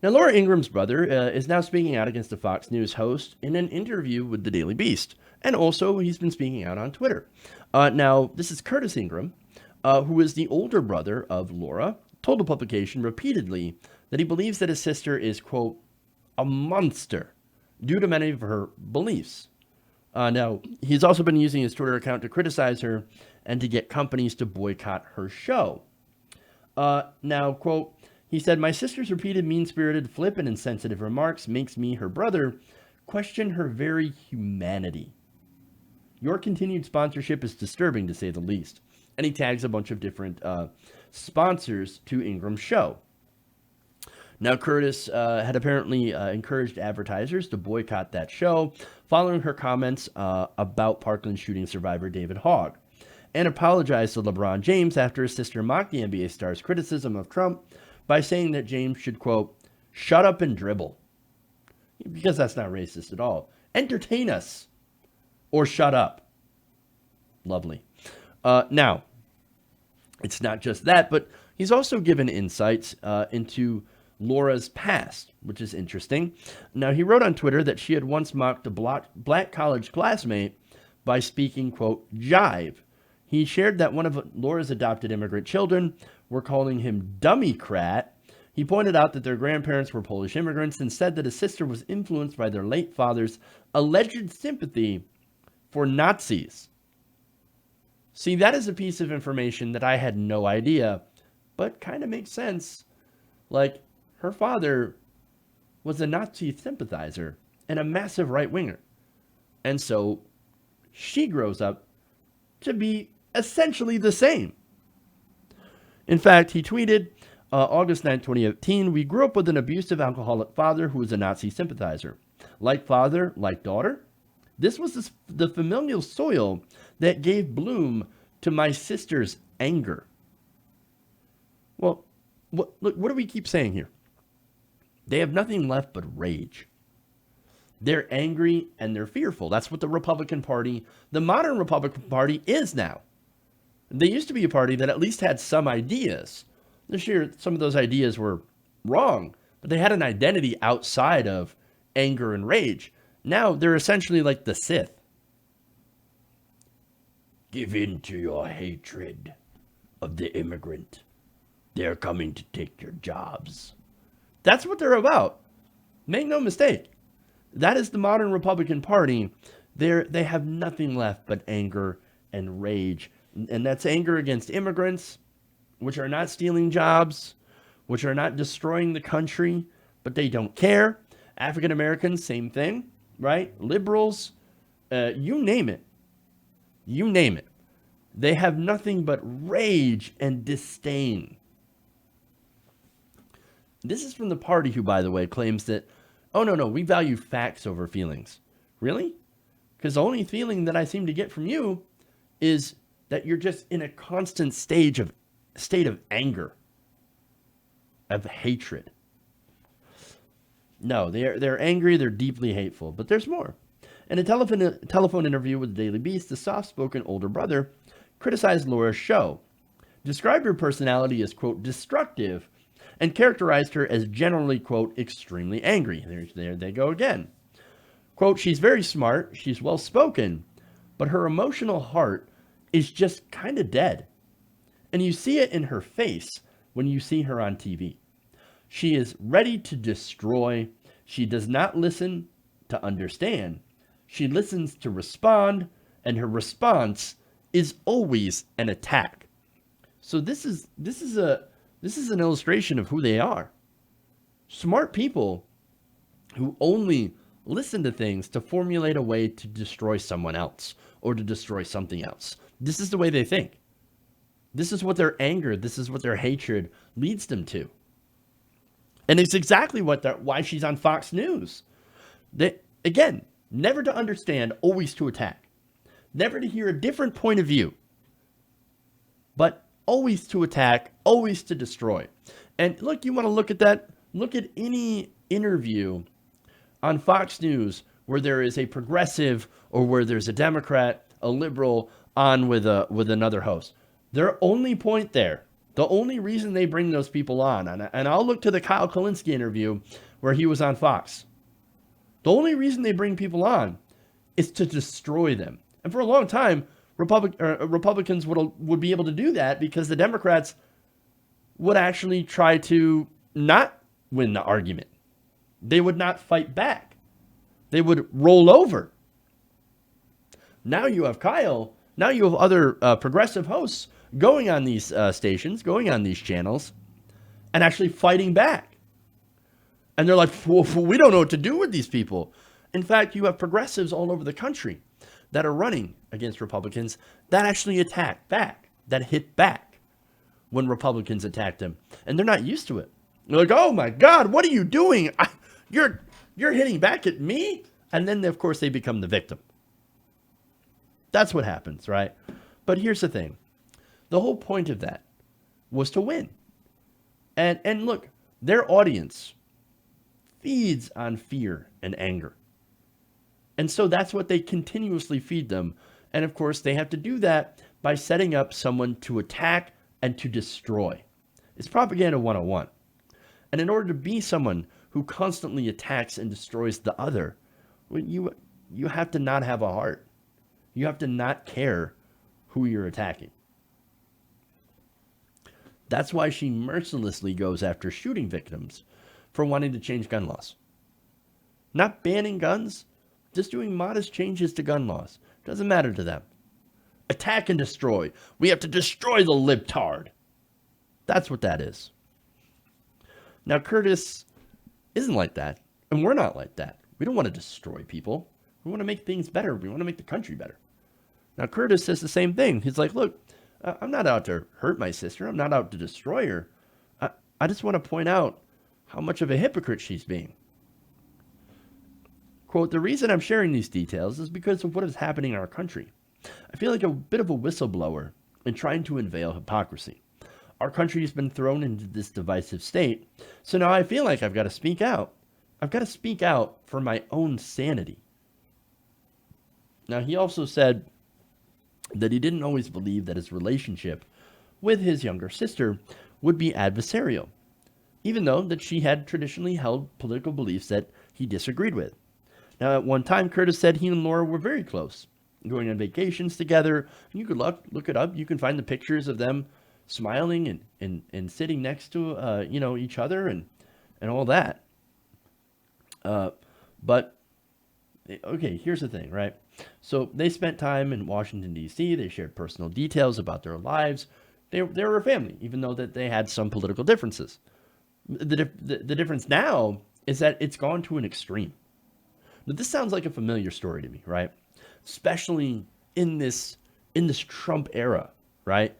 Now, Laura Ingram's brother is now speaking out against the Fox News host in an interview with the Daily Beast. And also, he's been speaking out on Twitter. Now, this is Curtis Ingram, who is the older brother of Laura, told the publication repeatedly that he believes that his sister is, quote, a monster due to many of her beliefs. Now, he's also been using his Twitter account to criticize her and to get companies to boycott her show. Now, quote, he said, my sister's repeated mean-spirited, flippant, and insensitive remarks makes me, her brother, question her very humanity. Your continued sponsorship is disturbing, to say the least. And he tags a bunch of different sponsors to Ingram's show. Now, Curtis had apparently encouraged advertisers to boycott that show following her comments about Parkland shooting survivor David Hogg, and apologized to LeBron James after his sister mocked the NBA star's criticism of Trump by saying that James should, quote, shut up and dribble. Because that's not racist at all. Entertain us or shut up. Lovely. Now, it's not just that, but he's also given insights into Laura's past, which is interesting. Now, he wrote on Twitter that she had once mocked a black college classmate by speaking, quote, jive. He shared that one of Laura's adopted immigrant children were calling him dummycrat. He pointed out that their grandparents were Polish immigrants and said that his sister was influenced by their late father's alleged sympathy for Nazis. See, that is a piece of information that I had no idea, but kind of makes sense. Like, her father was a Nazi sympathizer and a massive right-winger. And so she grows up to be essentially the same. In fact, he tweeted August 9, 2018, we grew up with an abusive alcoholic father who was a Nazi sympathizer. Like father, like daughter. This was the familial soil that gave bloom to my sister's anger. Well, what do we keep saying here? They have nothing left but rage. They're angry and they're fearful. That's what the Republican Party, the modern Republican Party, is now. They used to be a party that at least had some ideas. This year, some of those ideas were wrong, but they had an identity outside of anger and rage. Now they're essentially like the Sith. Give in to your hatred of the immigrant. They're coming to take your jobs. That's what they're about. Make no mistake. That is the modern Republican Party. They have nothing left but anger and rage. And that's anger against immigrants, which are not stealing jobs, which are not destroying the country, but they don't care. African Americans, same thing, right? Liberals, you name it. You name it. They have nothing but rage and disdain. This is from the party who, by the way, claims that, oh, no, we value facts over feelings. Really? Because the only feeling that I seem to get from you is that you're just in a constant state of anger, of hatred. No, they're angry, they're deeply hateful, but there's more. In a telephone interview with the Daily Beast, the soft-spoken older brother criticized Laura's show, described her personality as, quote, destructive, and characterized her as generally, quote, extremely angry. There they go again. Quote, she's very smart, she's well-spoken, but her emotional heart is just kind of dead. And you see it in her face when you see her on TV. She is ready to destroy. She does not listen to understand. She listens to respond, and her response is always an attack. So this is an illustration of who they are. Smart people who only listen to things to formulate a way to destroy someone else or to destroy something else. This is the way they think. This is what their anger, this is what their hatred leads them to. And it's exactly why she's on Fox News. Again, never to understand, always to attack. Never to hear a different point of view. But always to attack, always to destroy. And look, you want to look at that? Look at any interview on Fox News where there is a progressive or where there's a Democrat, a liberal on with another host. Their only point there, The only reason they bring those people on, and I'll look to the Kyle Kalinske interview where he was on Fox. The only reason they bring people on is to destroy them. And for a long time, Republicans would be able to do that because the Democrats would actually try to not win the argument. They would not fight back. They would roll over. Now you have Kyle. Now you have other progressive hosts going on these stations, going on these channels, and actually fighting back. And they're like, we don't know what to do with these people. In fact, you have progressives all over the country that are running against Republicans that actually attack back, that hit back when Republicans attack them. And they're not used to it. They're like, oh my God, what are you doing? You're hitting back at me? And then, of course, they become the victim. That's what happens, right? But here's the thing. The whole point of that was to win. And look, their audience feeds on fear and anger. And so that's what they continuously feed them. And of course, they have to do that by setting up someone to attack and to destroy. It's propaganda 101. And in order to be someone who constantly attacks and destroys the other, you have to not have a heart. You have to not care who you're attacking. That's why she mercilessly goes after shooting victims for wanting to change gun laws. Not banning guns, just doing modest changes to gun laws. Doesn't matter to them. Attack and destroy. We have to destroy the libtard. That's what that is. Now, Curtis isn't like that, and we're not like that. We don't want to destroy people. We want to make things better. We want to make the country better. Now, Curtis says the same thing. He's like, look, I'm not out to hurt my sister. I'm not out to destroy her. I just want to point out how much of a hypocrite she's being. Quote, the reason I'm sharing these details is because of what is happening in our country. I feel like a bit of a whistleblower in trying to unveil hypocrisy. Our country has been thrown into this divisive state, so now I feel like I've got to speak out. I've got to speak out for my own sanity. Now, he also said that he didn't always believe that his relationship with his younger sister would be adversarial, even though that she had traditionally held political beliefs that he disagreed with. Now, at one time, Curtis said he and Laura were very close, going on vacations together. You could look it up. You can find the pictures of them smiling and sitting next to each other and all that. But okay, here's the thing, right? So they spent time in Washington, D.C. They shared personal details about their lives. They were a family, even though that they had some political differences. The difference now is that it's gone to an extreme. Now, this sounds like a familiar story to me, right? Especially in this Trump era, right?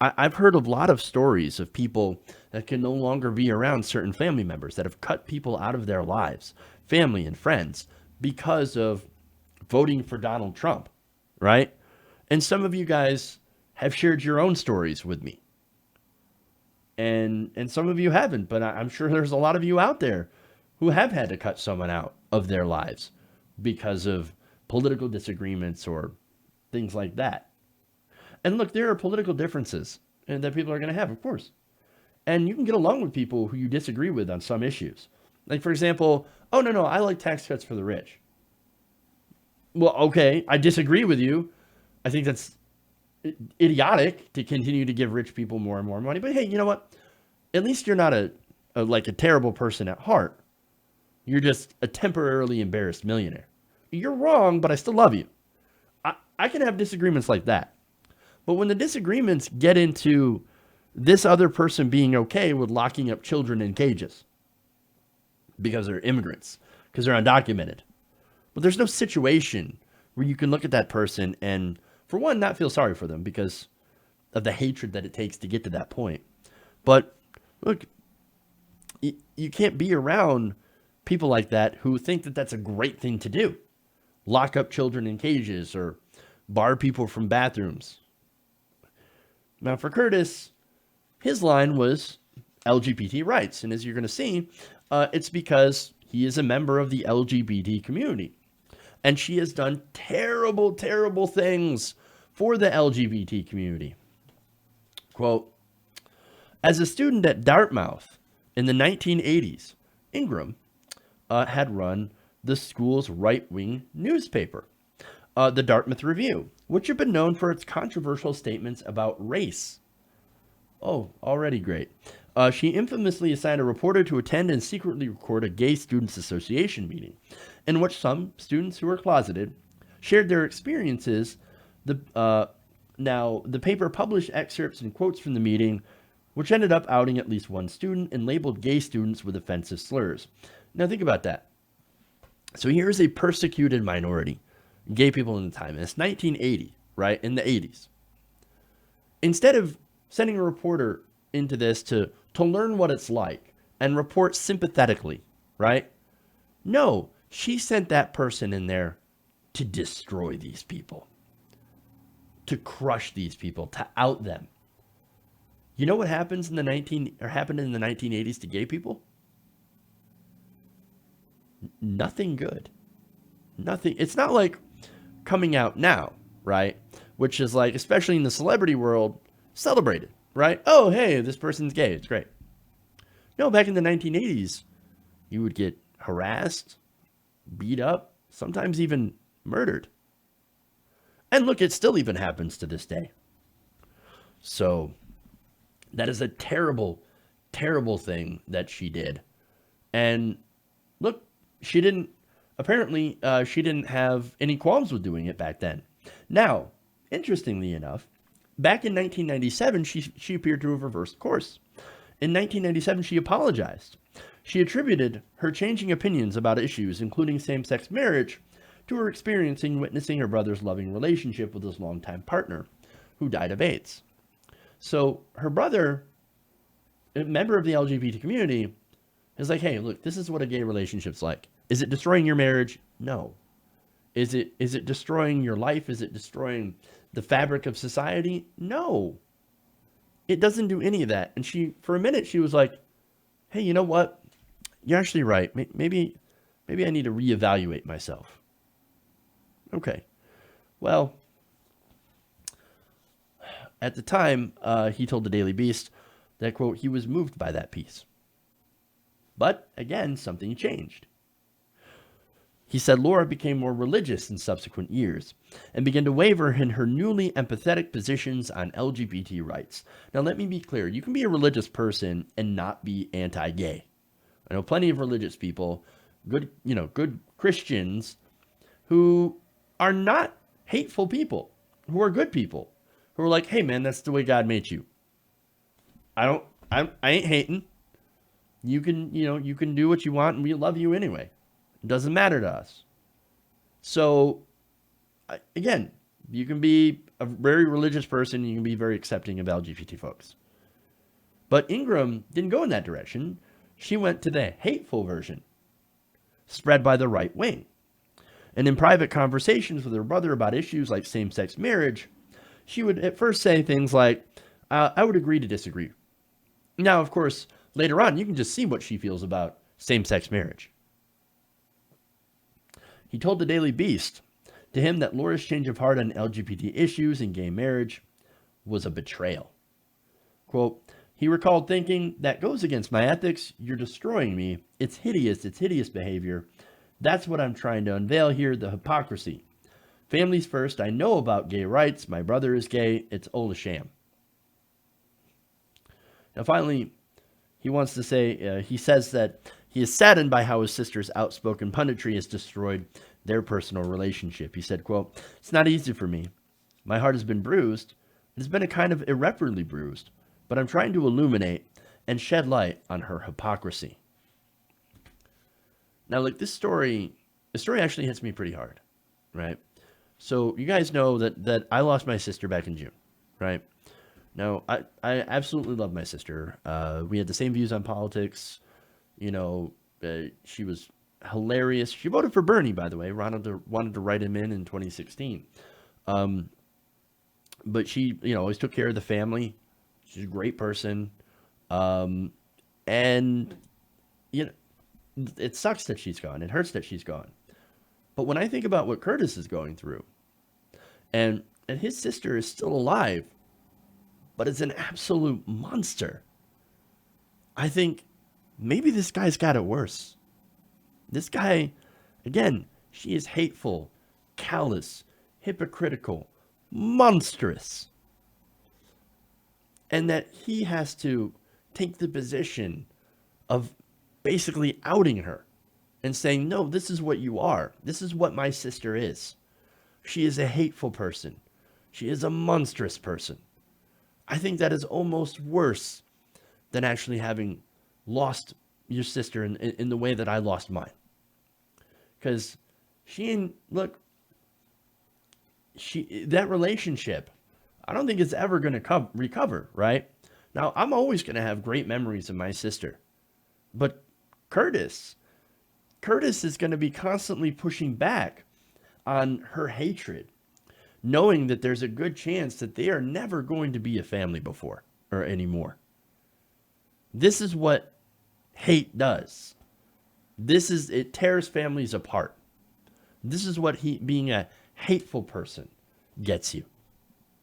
I've heard a lot of stories of people that can no longer be around certain family members that have cut people out of their lives, family and friends, because of voting for Donald Trump, right? And some of you guys have shared your own stories with me. And some of you haven't, but I'm sure there's a lot of you out there who have had to cut someone out of their lives because of political disagreements or things like that. And look, there are political differences that people are going to have, of course. And you can get along with people who you disagree with on some issues. Like, for example, oh, no, I like tax cuts for the rich. Well, okay, I disagree with you. I think that's idiotic to continue to give rich people more and more money. But hey, you know what? At least you're not a terrible person at heart. You're just a temporarily embarrassed millionaire. You're wrong, but I still love you. I can have disagreements like that. But when the disagreements get into this other person being okay with locking up children in cages because they're immigrants, because they're undocumented, but there's no situation where you can look at that person and, for one, not feel sorry for them because of the hatred that it takes to get to that point. But look, you can't be around people like that who think that that's a great thing to do. Lock up children in cages or bar people from bathrooms. Now, for Curtis, his line was LGBT rights. And as you're going to see, it's because he is a member of the LGBT community. And she has done terrible, terrible things for the LGBT community. Quote, As a student at Dartmouth in the 1980s, Ingram had run the school's right-wing newspaper, the Dartmouth Review, which had been known for its controversial statements about race. Oh, already great. She infamously assigned a reporter to attend and secretly record a gay students association meeting, in which some students who were closeted shared their experiences. Now, the paper published excerpts and quotes from the meeting, which ended up outing at least one student and labeled gay students with offensive slurs. Now, think about that. So here's a persecuted minority, gay people in the time, and it's 1980, right, in the 80s. Instead of sending a reporter into this to learn what it's like and report sympathetically, right? No, she sent that person in there to destroy these people, to crush these people, to out them. You know what happened in the 1980s to gay people? Nothing good. Nothing. It's not like coming out now, right? Which is like, especially in the celebrity world, celebrated, right? Oh, hey, this person's gay. It's great. No, back in the 1980s, you would get harassed, beat up, sometimes even murdered. And look, it still even happens to this day. So that is a terrible, terrible thing that she did. And look, she didn't have any qualms with doing it back then. Now, interestingly enough, back in 1997, she appeared to have reversed course. In 1997, she apologized. She attributed her changing opinions about issues, including same-sex marriage, to her experiencing witnessing her brother's loving relationship with his longtime partner, who died of AIDS. So her brother, a member of the LGBT community, is like, hey, look, this is what a gay relationship's like. Is it destroying your marriage? No. Is it destroying your life? Is it destroying the fabric of society? No. It doesn't do any of that. And she, for a minute, she was like, hey, you know what? You're actually right. Maybe I need to reevaluate myself. Okay. Well, at the time, he told the Daily Beast that, quote, he was moved by that piece. But again, something changed. He said Laura became more religious in subsequent years and began to waver in her newly empathetic positions on LGBT rights. Now, let me be clear. You can be a religious person and not be anti-gay. I know plenty of religious people, good Christians who are not hateful people, who are good people, who are like, hey man, that's the way God made you. I ain't hating. You can do what you want and we love you anyway. It doesn't matter to us. So again, you can be a very religious person. You can be very accepting of LGBT folks. But Ingraham didn't go in that direction. She went to the hateful version, spread by the right wing. And in private conversations with her brother about issues like same-sex marriage, she would at first say things like, I would agree to disagree. Now, of course, later on, you can just see what she feels about same-sex marriage. He told the Daily Beast to him that Laura's change of heart on LGBT issues and gay marriage was a betrayal. Quote, he recalled thinking, that goes against my ethics. You're destroying me. It's hideous behavior. That's what I'm trying to unveil here, the hypocrisy. Families first. I know about gay rights. My brother is gay. It's all a sham. Now, finally, he says that he is saddened by how his sister's outspoken punditry has destroyed their personal relationship. He said, quote, it's not easy for me. My heart has been bruised. It has been a kind of irreparably bruised, but I'm trying to illuminate and shed light on her hypocrisy. Now, like the story actually hits me pretty hard, right? So you guys know that I lost my sister back in June, right? Now, I absolutely love my sister. We had the same views on politics. She was hilarious. She voted for Bernie, by the way. Wanted to write him in 2016. But she, always took care of the family. She's a great person. And, it sucks that she's gone. It hurts that she's gone. But when I think about what Curtis is going through, and his sister is still alive, but is an absolute monster. I think maybe this guy's got it worse. This guy, again, she is hateful, callous, hypocritical, monstrous. And that he has to take the position of basically outing her and saying, no, this is what you are. This is what my sister is. She is a hateful person. She is a monstrous person. I think that is almost worse than actually having lost your sister in the way that I lost mine. Because that relationship, I don't think it's ever going to recover, right? Now, I'm always going to have great memories of my sister. But Curtis is going to be constantly pushing back on her hatred, knowing that there's a good chance that they are never going to be a family before or anymore. This is what hate does. It tears families apart. This is what being a hateful person gets you.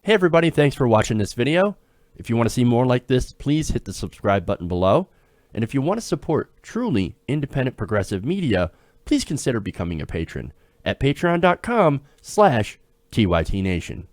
Hey everybody, thanks for watching this video. If you want to see more like this, please hit the subscribe button below. And if you want to support truly independent progressive media, please consider becoming a patron at patreon.com/TYTNation.